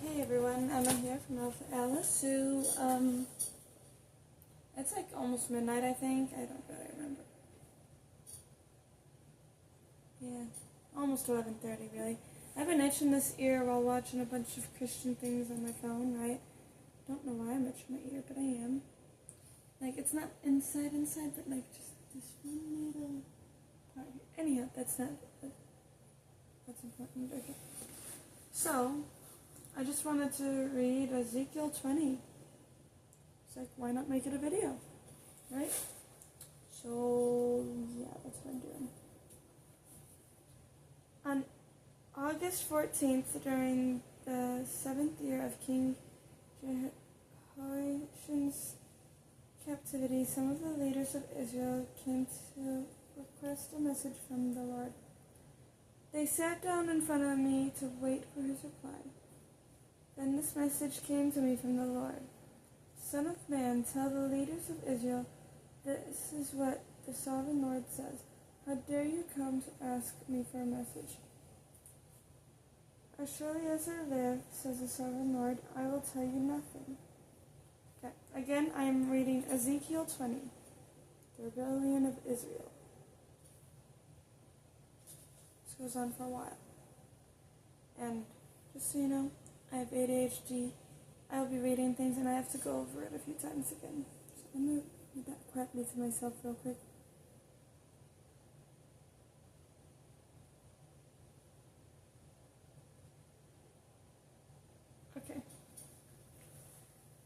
Hey everyone, Emma here from Alpha Alice. So, it's like almost midnight, I think. I don't really remember. Yeah, almost 11:30, really. I've been itching this ear while watching a bunch of Christian things on my phone, right? Don't know why I'm itching my ear, but I am. Like, it's not inside, but like just this one little part here. Anyhow, that's important. Okay. So, I just wanted to read Ezekiel 20. It's like, why not make it a video, right? So, yeah, that's what I'm doing. On August 14th, during the 7th year of King Jehoiachin's captivity, some of the leaders of Israel came to request a message from the Lord. They sat down in front of me to wait for his reply. Then this message came to me from the Lord. Son of man, tell the leaders of Israel, this is what the sovereign Lord says. How dare you come to ask me for a message? As surely as I live, says the sovereign Lord, I will tell you nothing. Okay, again, I am reading Ezekiel 20, the rebellion of Israel. This goes on for a while. And just so you know, I have ADHD. I will be reading things and I have to go over it a few times again. So I'm going to read that quietly to myself real quick. Okay.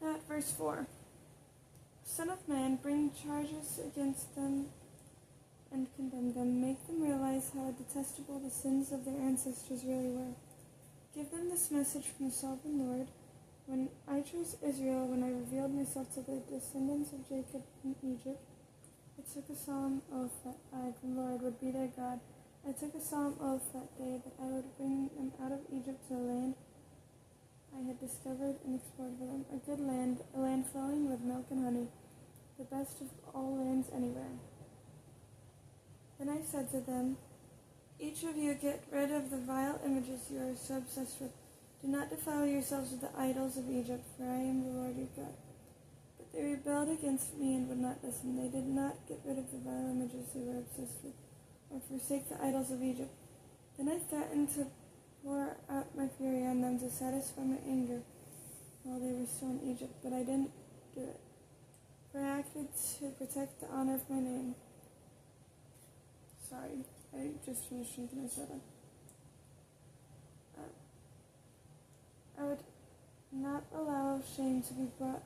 Now at verse 4. Son of man, bring charges against them and condemn them. Make them realize how detestable the sins of their ancestors really were. Give them this message from the sovereign Lord. When I chose Israel, when I revealed myself to the descendants of Jacob in Egypt, I took a solemn oath that I, the Lord, would be their God. I took a solemn oath that day that I would bring them out of Egypt to a land I had discovered and explored for them, a good land, a land flowing with milk and honey, the best of all lands anywhere. Then I said to them, each of you get rid of the vile images you are so obsessed with. Do not defile yourselves with the idols of Egypt, for I am the Lord your God. But they rebelled against me and would not listen. They did not get rid of the vile images they were obsessed with, or forsake the idols of Egypt. Then I threatened to pour out my fury on them to satisfy my anger while they were still in Egypt, but I didn't do it, for I acted to protect the honor of my name. Sorry, I just finished drinking my soda. I would not allow shame to be brought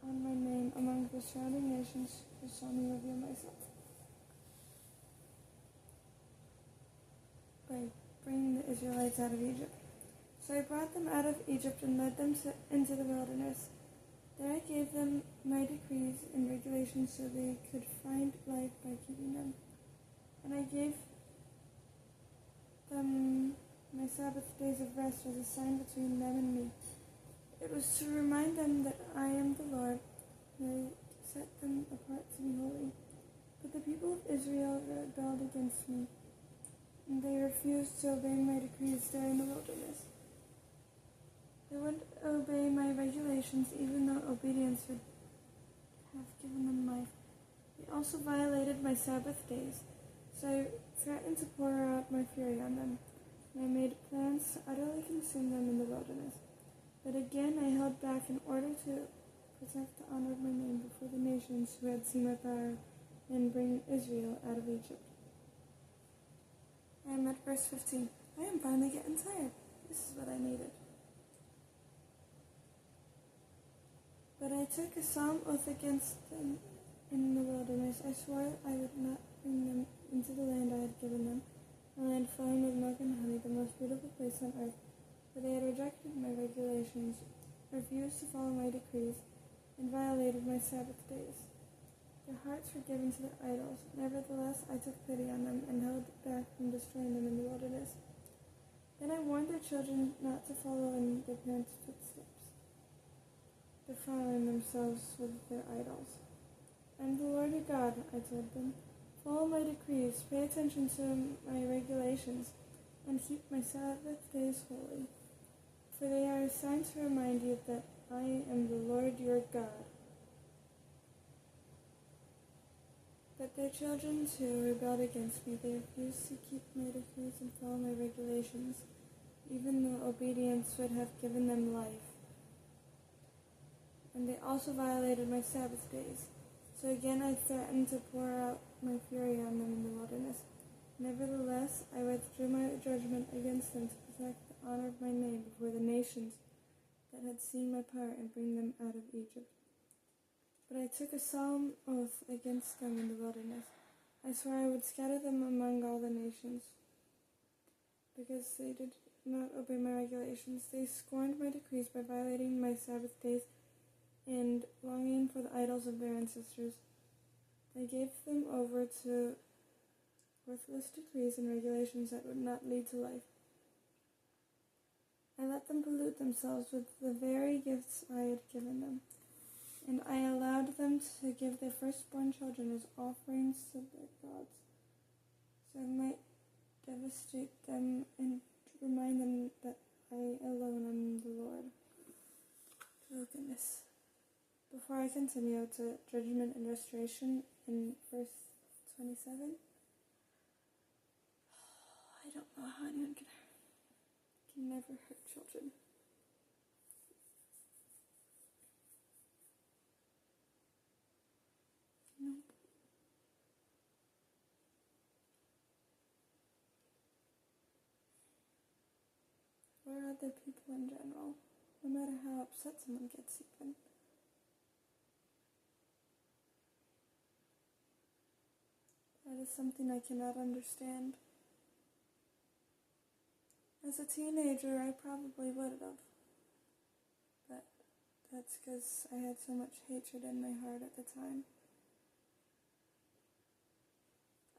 on my name among the surrounding nations who saw me reveal myself. By bringing the Israelites out of Egypt. So I brought them out of Egypt and led them into the wilderness. There I gave them my decrees and regulations so they could find life by keeping them. And I gave them my Sabbath days of rest as a sign between them and me. It was to remind them that I am the Lord, and I set them apart to be holy. But the people of Israel rebelled against me, and they refused to obey my decrees during the wilderness. They wouldn't obey my regulations, even though obedience would have given them life. They also violated my Sabbath days, so I threatened to pour out my fury on them, and I made plans to utterly consume them in the wilderness. But again I held back in order to protect the honor of my name before the nations who had seen my power and bring Israel out of Egypt. I am at verse 15. I am finally getting tired. This is what I needed. But I took a solemn oath against them in the wilderness. I swore I would not bring them into the land I had given them, a land flowing with milk and honey, the most beautiful place on earth. For they had rejected my regulations, refused to follow my decrees, and violated my Sabbath days. Their hearts were given to their idols. Nevertheless, I took pity on them and held back from destroying them in the wilderness. Then I warned their children not to follow in their parents' footsteps, defiling themselves with their idols. I am the Lord your God, I told them. Follow my decrees, pay attention to my regulations, and keep my Sabbath days holy, for they are a sign to remind you that I am the Lord your God. But their children too rebelled against me. They refused to keep my decrees and follow my regulations, even though obedience would have given them life. And they also violated my Sabbath days. So again I threatened to pour out my fury on them in the wilderness. Nevertheless, I withdrew my judgment against them to protect the honor of my name before the nations that had seen my power and bring them out of Egypt. But I took a solemn oath against them in the wilderness. I swore I would scatter them among all the nations, because they did not obey my regulations. They scorned my decrees by violating my Sabbath days and longing for the idols of their ancestors. I gave them over to worthless decrees and regulations that would not lead to life. I let them pollute themselves with the very gifts I had given them, and I allowed them to give their firstborn children as offerings to their gods, so I might devastate them and remind them that I alone am the Lord. Oh goodness. Before I continue to judgment and restoration in verse 27, I don't know how anyone can never hurt children. Nope. Or other people in general, no matter how upset someone gets even. That is something I cannot understand. As a teenager, I probably would have, but that's because I had so much hatred in my heart at the time.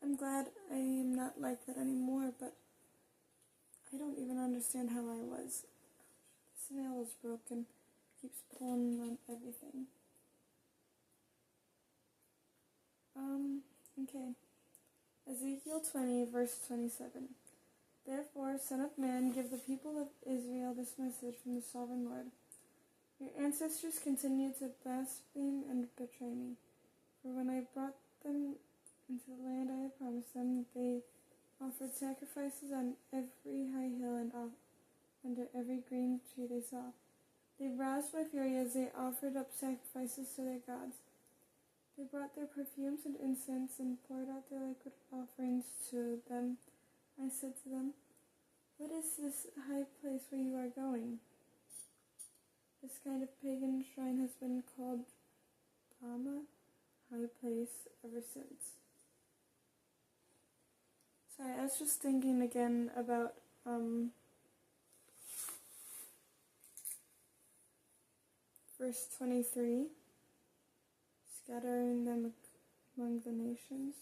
I'm glad I am not like that anymore, but I don't even understand how I was. This nail is broken, keeps pulling on everything. Okay. Ezekiel 20, verse 27. Therefore, Son of Man, give the people of Israel this message from the Sovereign Lord. Your ancestors continued to blaspheme and betray me. For when I brought them into the land I had promised them, they offered sacrifices on every high hill and under every green tree they saw. They roused my fury as they offered up sacrifices to their gods. They brought their perfumes and incense and poured out their liquid offerings to them. I said to them, what is this high place where you are going? This kind of pagan shrine has been called Bama, high place, ever since. Sorry, I was just thinking again about verse 23, scattering them among the nations.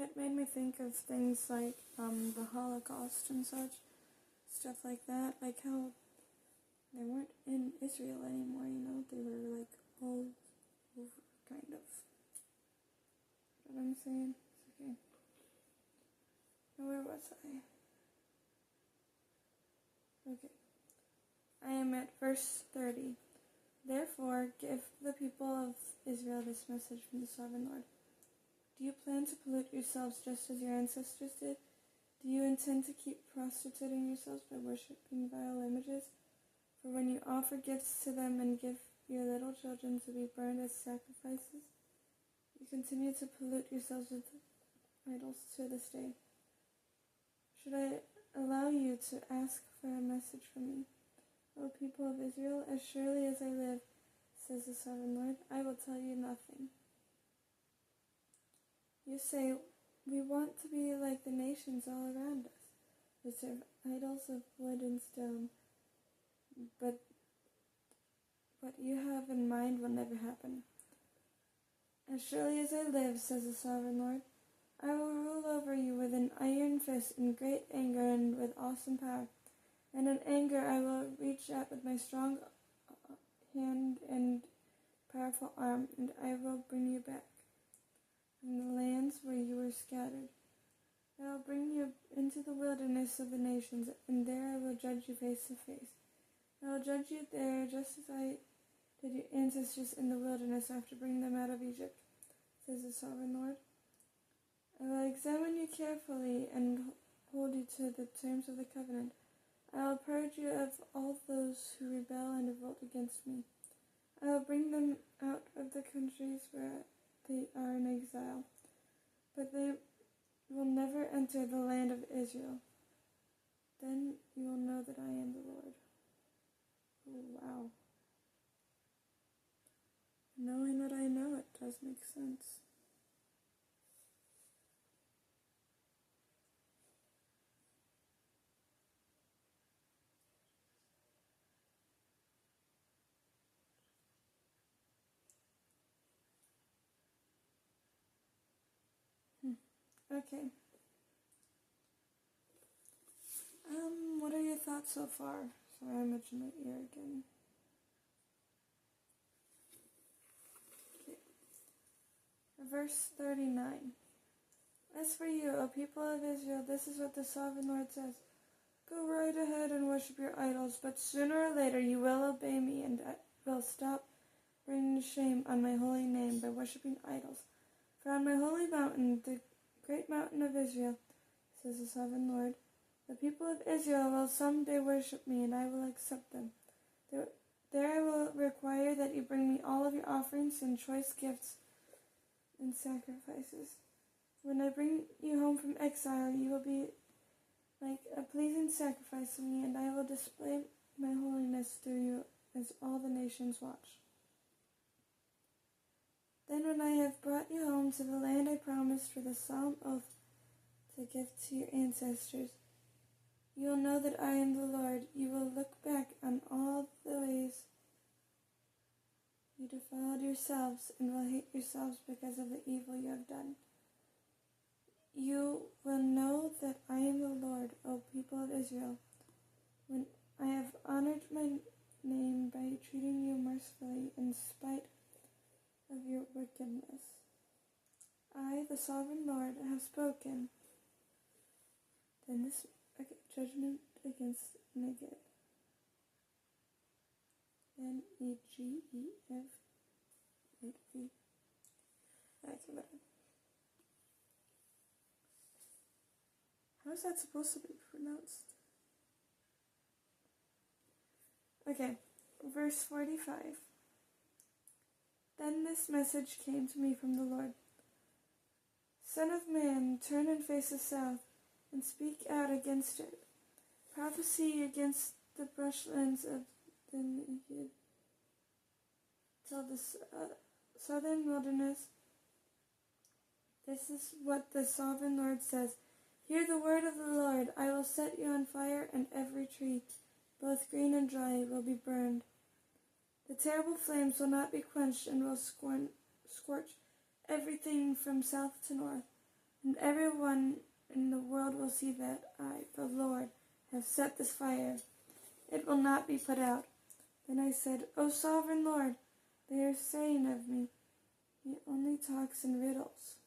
It made me think of things like the Holocaust and such, stuff like that, like how they weren't in Israel anymore, they were like all over, kind of. You know what I'm saying? It's okay. Now where was I? Okay. I am at verse 30. Therefore, give the people of Israel this message from the Sovereign Lord. Do you plan to pollute yourselves just as your ancestors did? Do you intend to keep prostituting yourselves by worshipping vile images? For when you offer gifts to them and give your little children to be burned as sacrifices, you continue to pollute yourselves with idols to this day. Should I allow you to ask for a message from me? O people of Israel, as surely as I live, says the Sovereign Lord, I will tell you nothing. You say, we want to be like the nations all around us, who serve idols of wood and stone. But what you have in mind will never happen. As surely as I live, says the Sovereign Lord, I will rule over you with an iron fist in great anger and with awesome power. And in anger I will reach out with my strong hand and powerful arm, and I will bring you back from the lands where you were scattered. I will bring you into the wilderness of the nations, and there I will judge you face to face. I will judge you there just as I did your ancestors in the wilderness after bringing them out of Egypt, says the sovereign Lord. I will examine you carefully and hold you to the terms of the covenant. I will purge you of all those who rebel and revolt against me. I will bring them out of the countries where they are in exile, but they will never enter the land of Israel. Then you will know that I am the Lord. Oh, wow. Knowing what I know, it does make sense. Okay. What are your thoughts so far? Sorry, I'm itching my ear again. Okay. Verse 39. As for you, O people of Israel, this is what the sovereign Lord says. Go right ahead and worship your idols, but sooner or later you will obey me, and I will stop bringing shame on my holy name by worshiping idols. For on my holy mountain, the great mountain of Israel, says the sovereign Lord, the people of Israel will someday worship me, and I will accept them. There I will require that you bring me all of your offerings and choice gifts and sacrifices. When I bring you home from exile, you will be like a pleasing sacrifice to me, and I will display my holiness through you as all the nations watch. Then when I have brought you home to the land I promised for the solemn oath to give to your ancestors, you will know that I am the Lord. You will look back on all the ways you defiled yourselves and will hate yourselves because of the evil you have done. You will know that I am the Lord, O people of Israel, when I have honored my name by treating you mercifully in spite of your wickedness. I, the sovereign Lord, have spoken. Then this judgment against Neged. Negef. How is that supposed to be pronounced? Okay, verse 45. Then this message came to me from the Lord. Son of man, turn and face the south, and speak out against it. Prophesy against the brushlands of the Neged. Tell the southern wilderness, this is what the sovereign Lord says. Hear the word of the Lord. I will set you on fire, and every tree, both green and dry, will be burned. The terrible flames will not be quenched and will scorch everything from south to north, and everyone in the world will see that I, the Lord, have set this fire. It will not be put out. Then I said, O sovereign Lord, they are saying of me, he only talks in riddles.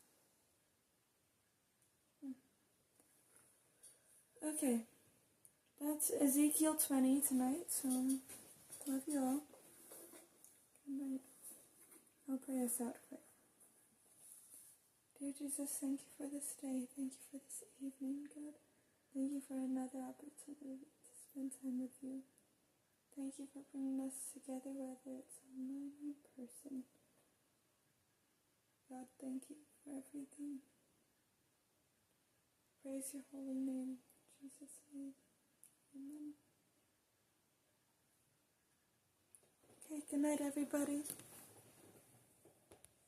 Okay, that's Ezekiel 20 tonight, so love you all. Good night. I'll pray us out quick. Dear Jesus, thank you for this day. Thank you for this evening, God. Thank you for another opportunity to spend time with you. Thank you for bringing us together, whether it's online or in person. God, thank you for everything. Praise your holy name. In Jesus' name. Amen. Okay, good night, everybody.